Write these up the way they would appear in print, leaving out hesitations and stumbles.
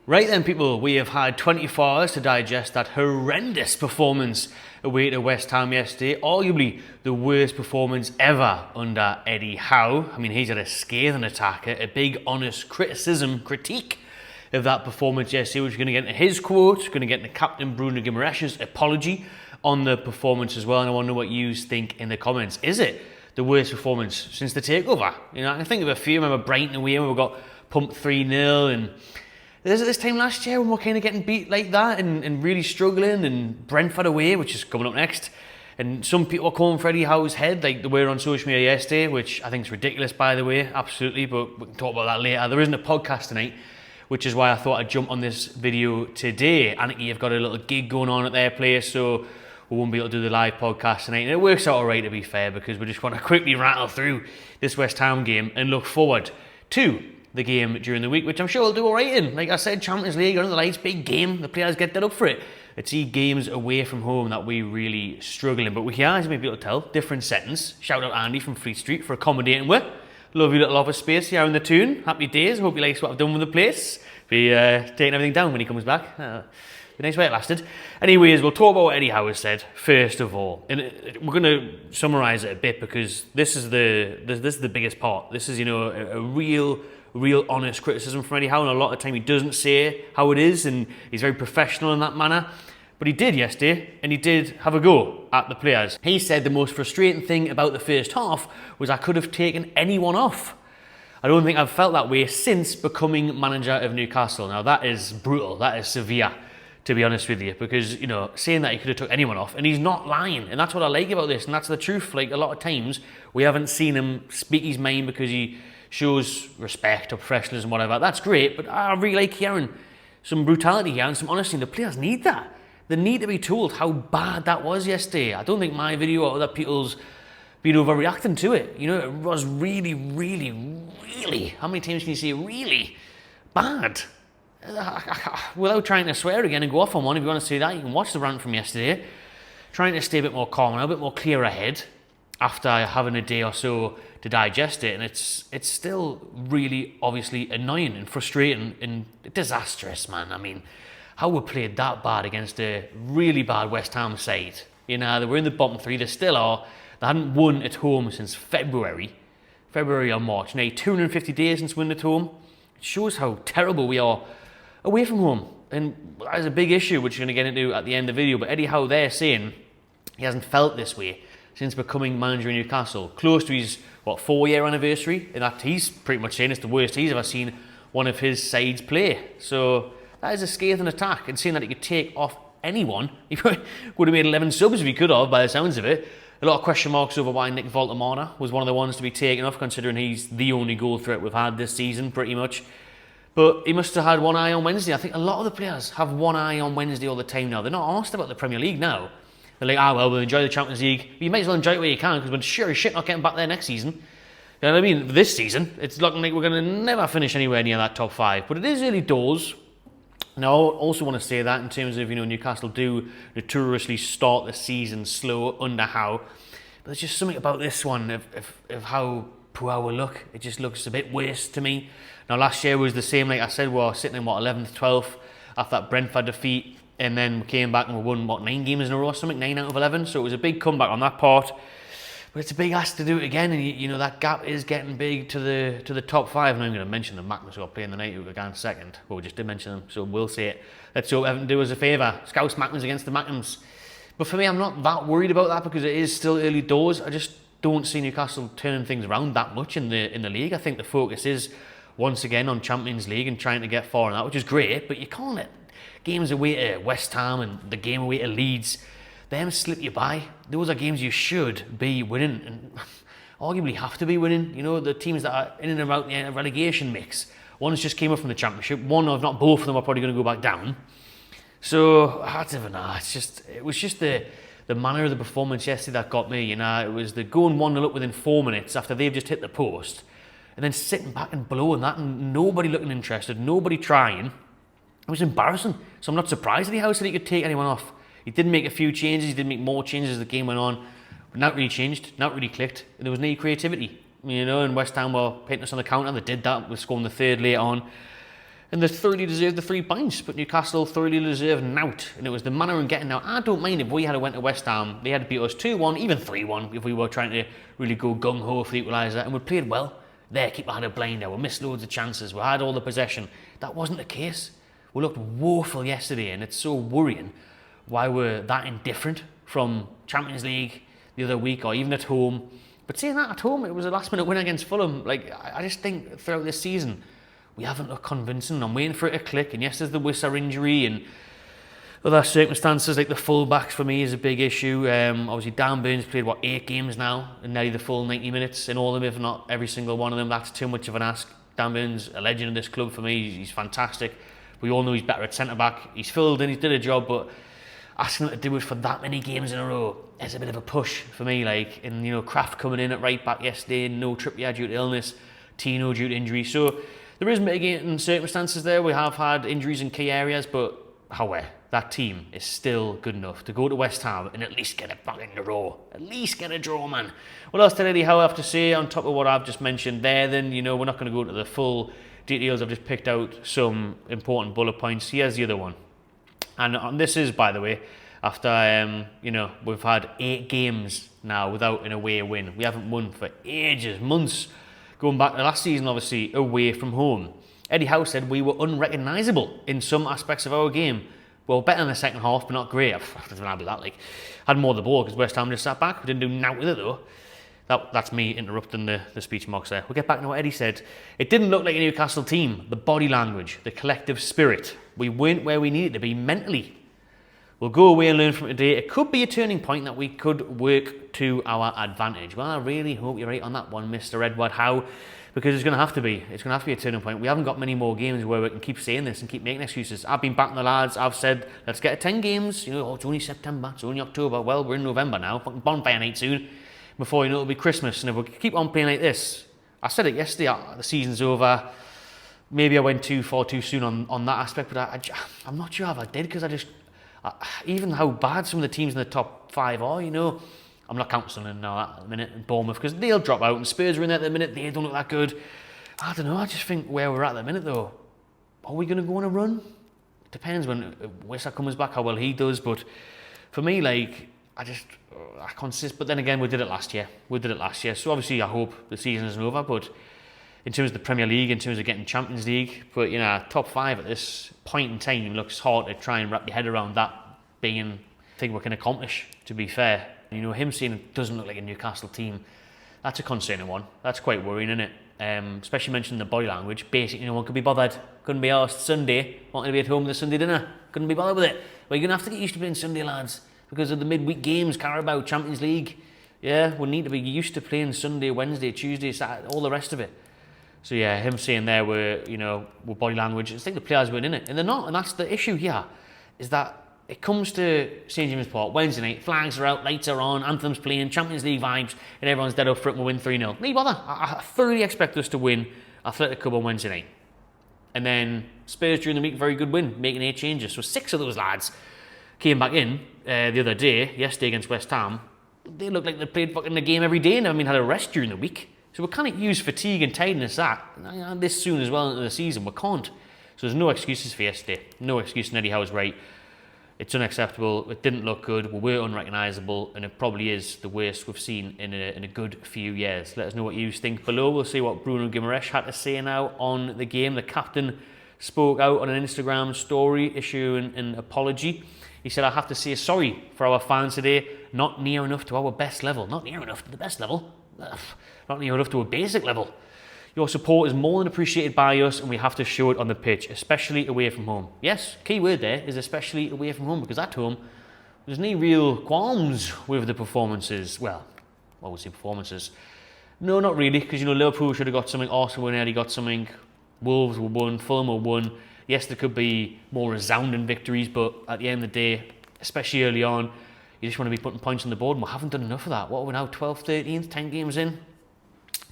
Right then, people, we have had 24 hours to digest that horrendous performance away to West Ham yesterday. Arguably the worst performance ever under Eddie Howe. I mean, he's had a scathing attack, a big honest critique of that performance yesterday, which we're going to get into his quote, going to get into Captain Bruno Guimaraes' apology on the performance as well, and I want to know what you think in the comments. Is it the worst performance since the takeover? You know, I can think of a few. I remember Brighton away when we got pumped 3-0, and there's this time last year when we're kind of getting beat like that and really struggling, and Brentford away, which is coming up next. And some people are calling for Eddie Howe's head, like they were on social media yesterday, which I think is ridiculous, by the way, absolutely, but we can talk about that later. There isn't a podcast tonight, which is why I thought I'd jump on this video today. Anarchy have got a little gig going on at their place, so we won't be able to do the live podcast tonight. And it works out alright, to be fair, because we just want to quickly rattle through this West Ham game and look forward to the game during the week, which I'm sure we'll do alright in. Like I said, Champions League, under the lights, big game. The players get that up for it. It's games away from home that we really struggle in. But we can, as you may be able to tell, different settings. Shout out Andy from Fleet Street for accommodating with. Lovely little office space here in the Toon. Happy days. Hope he likes what I've done with the place. Be taking everything down when he comes back. Be nice way it lasted. Anyways, we'll talk about what Eddie Howe said first of all, and we're going to summarise it a bit because this is the biggest part. This is, you know, a real honest criticism from Eddie Howe, and a lot of the time he doesn't say how it is, and he's very professional in that manner. But he did yesterday, and he did have a go at the players. He said the most frustrating thing about the first half was I could have taken anyone off. I don't think I've felt that way since becoming manager of Newcastle. Now that is brutal, that is severe, to be honest with you, because, you know, saying that he could have took anyone off, and he's not lying, and that's what I like about this, and that's the truth. Like, a lot of times we haven't seen him speak his mind because he shows respect or professionalism, whatever. That's great, but I really like hearing some brutality here and some honesty. The players need that. They need to be told how bad that was yesterday. I don't think my video or other people's been overreacting to it. You know, it was really, how many times can you say really bad? Without trying to swear again and go off on one, if you want to see that, you can watch the rant from yesterday. Trying to stay a bit more calm and a bit more clear head after having a day or so to digest it, and it's still really obviously annoying and frustrating and disastrous, man. I mean, how we played that bad against a really bad West Ham side. You know, they were in the bottom three, they still are. They hadn't won at home since February or March. Now, 250 days since winning at home. It shows how terrible we are away from home. And that is a big issue, which we're going to get into at the end of the video. But Eddie Howe there saying he hasn't felt this way since becoming manager in Newcastle. Close to his, 4-year anniversary. In fact, he's pretty much saying it's the worst he's ever seen one of his sides play. So that is a scathing attack. And saying that he could take off anyone, he would have made 11 subs if he could have, by the sounds of it. A lot of question marks over why Nick Voltemada was one of the ones to be taken off, considering he's the only goal threat we've had this season, pretty much. But he must have had one eye on Wednesday. I think a lot of the players have one eye on Wednesday all the time now. They're not asked about the Premier League now. They're like, well, we'll enjoy the Champions League. You might as well enjoy it where you can, because we're sure as shit not getting back there next season. You know what I mean? This season, it's looking like we're going to never finish anywhere near that top 5. But it is early doors. Now, I also want to say that in terms of, you know, Newcastle do notoriously start the season slow under Howe. But there's just something about this one of how poor we look. It just looks a bit worse to me. Now, last year was the same. Like I said, we were sitting in, 11th, 12th after that Brentford defeat. And then we came back and we won, 9 games in a row or something, 9 out of 11. So it was a big comeback on that part. But it's a big ask to do it again. And, you know, that gap is getting big to the top 5. And I'm going to mention the Magnus who are playing the night who again second. Well, we just did mention them, so we'll say it. Let's hope Everton do us a favour. Scouse Magnus against the Magnus. But for me, I'm not that worried about that because it is still early doors. I just don't see Newcastle turning things around that much in the league. I think the focus is once again on Champions League and trying to get far in that, which is great. But you can't let games away to West Ham and the game away to Leeds, them slip you by. Those are games you should be winning and arguably have to be winning. You know, the teams that are in and around the relegation mix. One's just came up from the Championship. One, if not both of them, are probably going to go back down. So, I don't know. It was just the manner of the performance yesterday that got me. You know, it was the going 1-0 up within 4 minutes after they've just hit the post, and then sitting back and blowing that, and nobody looking interested, nobody trying. It was embarrassing. So I'm not surprised that he said he could take anyone off. He did make a few changes. He did make more changes as the game went on, but not really changed, not really clicked. And there was no creativity. You know, and West Ham were hitting us on the counter. They did that. We're scoring the third later on. And they thoroughly deserved the 3 points, but Newcastle thoroughly deserved knout. And it was the manner in getting out. I don't mind if we had went to West Ham, they had to beat us 2-1, even 3-1, if we were trying to really go gung-ho for the equaliser, and we played well. Their keeper had a blinder, we missed loads of chances, we had all the possession. That wasn't the case. We looked woeful yesterday, and it's so worrying why we're that indifferent from Champions League the other week, or even at home. But saying that, at home, it was a last-minute win against Fulham. Like, I just think throughout this season, we haven't looked convincing. I'm waiting for it to click, and yes, there's the Wissa injury and other circumstances, like the full-backs for me is a big issue. Obviously, Dan Burns played, 8 games now, and nearly the full 90 minutes in all of them, if not every single one of them. That's too much of an ask. Dan Burns, a legend in this club for me, he's fantastic. We all know he's better at centre-back. He's filled in, he's did a job, but asking him to do it for that many games in a row is a bit of a push for me. Like, and you know, Kraft coming in at right back yesterday, no Trippier due to illness, Tino due to injury. So there is mitigating circumstances there. We have had injuries in key areas, but however, that team is still good enough to go to West Ham and at least get it back in the row. At least get a draw, man. What else did Eddie Howe have to say on top of what I've just mentioned there? Then, you know, we're not going to go into the full details. I've just picked out some important bullet points. Here's the other one. And this is, by the way, after, you know, we've had 8 games now without an away win. We haven't won for ages, months. Going back to last season, obviously, away from home. Eddie Howe said we were unrecognisable in some aspects of our game. Well, better in the second half, but not great. I don't know that. Like, had more of the ball because West Ham just sat back. We didn't do nothing with it, though. That's me interrupting the speech marks there. We'll get back to what Eddie said. It didn't look like a Newcastle team. The body language, the collective spirit. We weren't where we needed to be mentally. We'll go away and learn from today. It could be a turning point that we could work to our advantage. Well, I really hope you're right on that one, Mr. Edward Howe, because it's going to have to be. It's going to have to be a turning point. We haven't got many more games where we can keep saying this and keep making excuses. I've been backing the lads. I've said, let's get to 10 games. You know, oh, it's only September. It's only October. Well, we're in November now. Fucking bonfire night soon. Before you know, it'll be Christmas. And if we keep on playing like this, I said it yesterday, the season's over. Maybe I went too far too soon on that aspect, but I'm not sure if I did, because even how bad some of the teams in the top 5 are, you know, I'm not counting Sunderland now at the minute, and Bournemouth, because they'll drop out, and Spurs are in there at the minute, they don't look that good. I don't know, I just think where we're at the minute though, are we going to go on a run? It depends when Wissa comes back, how well he does, but for me, like, I consist, but then again, we did it last year, so obviously I hope the season isn't over, but in terms of the Premier League, in terms of getting Champions League, but you know, top 5 at this point in time looks hard to try and wrap your head around that being a thing we can accomplish, to be fair. You know, him saying it doesn't look like a Newcastle team, that's a concerning one. That's quite worrying, isn't it? Especially mentioning the body language. Basically, no one could be bothered. Couldn't be asked Sunday, wanting to be at home with the Sunday dinner. Couldn't be bothered with it. Well, you're going to have to get used to playing Sunday, lads, because of the midweek games, Carabao, Champions League. Yeah, we need to be used to playing Sunday, Wednesday, Tuesday, Saturday, all the rest of it. So yeah, him saying there we're body language, I think the players weren't in it, and they're not, and that's the issue here, is that it comes to St James's Park, Wednesday night, flags are out, lights are on, anthems playing, Champions League vibes, and everyone's dead up for it and we'll win 3-0. No bother, I thoroughly expect us to win Athletic Club on Wednesday night. And then Spurs during the week, very good win, making 8 changes. So 6 of those lads came back in the other day, yesterday against West Ham. They looked like they played fucking the game every day and had a rest during the week. So we can't use fatigue and tiredness this soon as well into the season. We can't. So there's no excuses for yesterday. No excuse, and Eddie Howe's right. It's unacceptable. It didn't look good. We were unrecognisable, and it probably is the worst we've seen in a good few years. Let us know what you think below. We'll see what Bruno Guimaraes had to say now on the game. The captain spoke out on an Instagram story issuing an apology. He said, I have to say sorry for our fans today. Not near enough to our best level. Not near enough to the best level. Not near enough to a basic level. Your support is more than appreciated by us, and we have to show it on the pitch, especially away from home. Yes, key word there is especially away from home, because at home, there's no real qualms with the performances. Well, I would say performances. No, not really, because, you know, Liverpool should have got something, Arsenal nearly got something, Wolves were won, Fulham were won. Yes, there could be more resounding victories, but at the end of the day, especially early on, you just want to be putting points on the board, and we haven't done enough of that. What are we now, 12th, 13th, 10 games in?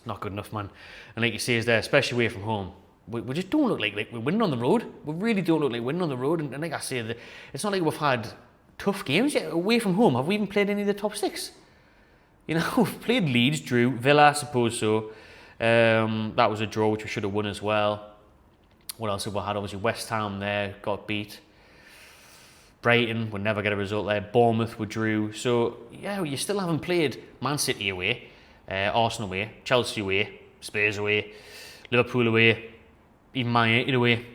Not good enough, man. And like you say, is there, especially away from home, we just don't look like we're winning on the road. We really don't look like winning on the road. And like I say, it's not like we've had tough games yet. Away from home, have we even played any of the top 6? You know, we've played Leeds, drew, Villa, I suppose so. That was a draw, which we should have won as well. What else have we had? Obviously West Ham there, got beat. Brighton would never get a result there. Bournemouth were drew. So, yeah, you still haven't played Man City away, Arsenal away, Chelsea away, Spurs away, Liverpool away, even Man United away.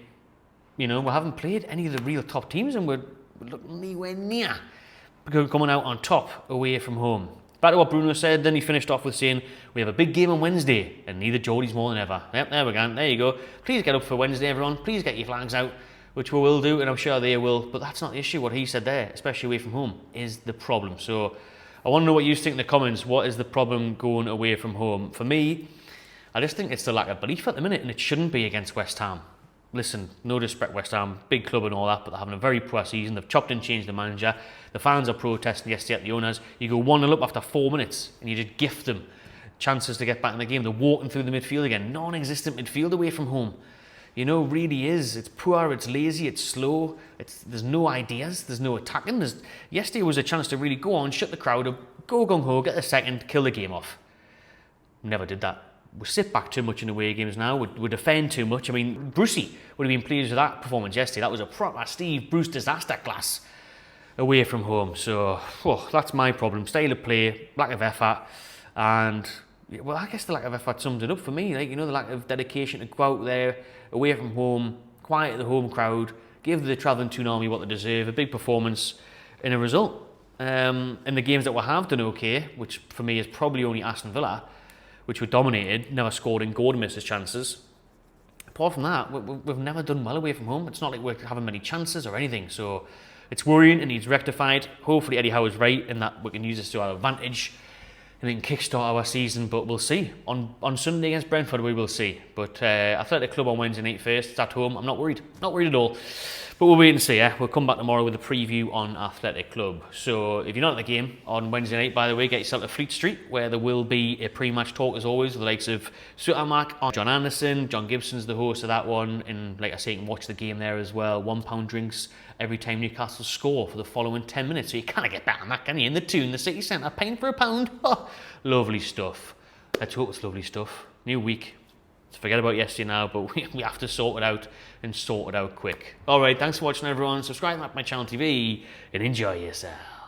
You know, we haven't played any of the real top teams, and we're looking anywhere near coming out on top away from home. Back to what Bruno said, then he finished off with saying, we have a big game on Wednesday, and neither Geordie's more than ever. Yep, there we go. There you go. Please get up for Wednesday, everyone. Please get your flags out, which we will do, and I'm sure they will. But that's not the issue. What he said there, especially away from home, is the problem. So I want to know what you think in the comments. What is the problem going away from home? For me, I just think it's the lack of belief at the minute, and it shouldn't be against West Ham. Listen, no disrespect West Ham, big club and all that, but they're having a very poor season. They've chopped and changed the manager. The fans are protesting yesterday at the owners. You go 1-0 up after 4 minutes and you just gift them chances to get back in the game. They're walking through the midfield again. Non-existent midfield away from home. You know, really is. It's poor, it's lazy, it's slow. There's no ideas, there's no attacking. Yesterday was a chance to really go on, shut the crowd up, go gung-ho, get the second, kill the game off. Never did that. We sit back too much in away games now. We defend too much. I mean, Brucey would have been pleased with that performance yesterday. That was a proper Steve Bruce disaster class away from home. So, that's my problem. Style of play, lack of effort, and, well, I guess the lack of effort sums it up for me. Like, you know, the lack of dedication to go out there, away from home, quiet the home crowd, give the travelling Toon Army what they deserve, a big performance and a result. In the games that we have done okay, which for me is probably only Aston Villa, which were dominated, never scored in, Gordon missed his chances. Apart from that, we've never done well away from home. It's not like we're having many chances or anything, so it's worrying and needs rectified. Hopefully Eddie Howe is right in that we can use this to our advantage and we can kickstart our season, but we'll see. On Sunday against Brentford, we will see. But Athletic Club on Wednesday night first, it's at home. I'm not worried. Not worried at all. But we'll wait and see. We'll come back tomorrow with a preview on Athletic Club. So if you're not at the game on Wednesday night, by the way, get yourself to Fleet Street, where there will be a pre-match talk as always with the likes of Sutamark, John Anderson. John Gibson's the host of that one. And like I say, you can watch the game there as well. £1 drinks every time Newcastle score for the following 10 minutes. So you can't get better than that, can you? In the Toon, the city centre, paying for £1. Oh, lovely stuff. Let's hope it's lovely stuff. New week. Let's forget about yesterday now, but we have to sort it out and sort it out quick. Alright, thanks for watching everyone. Subscribe to my channel TV and enjoy yourself.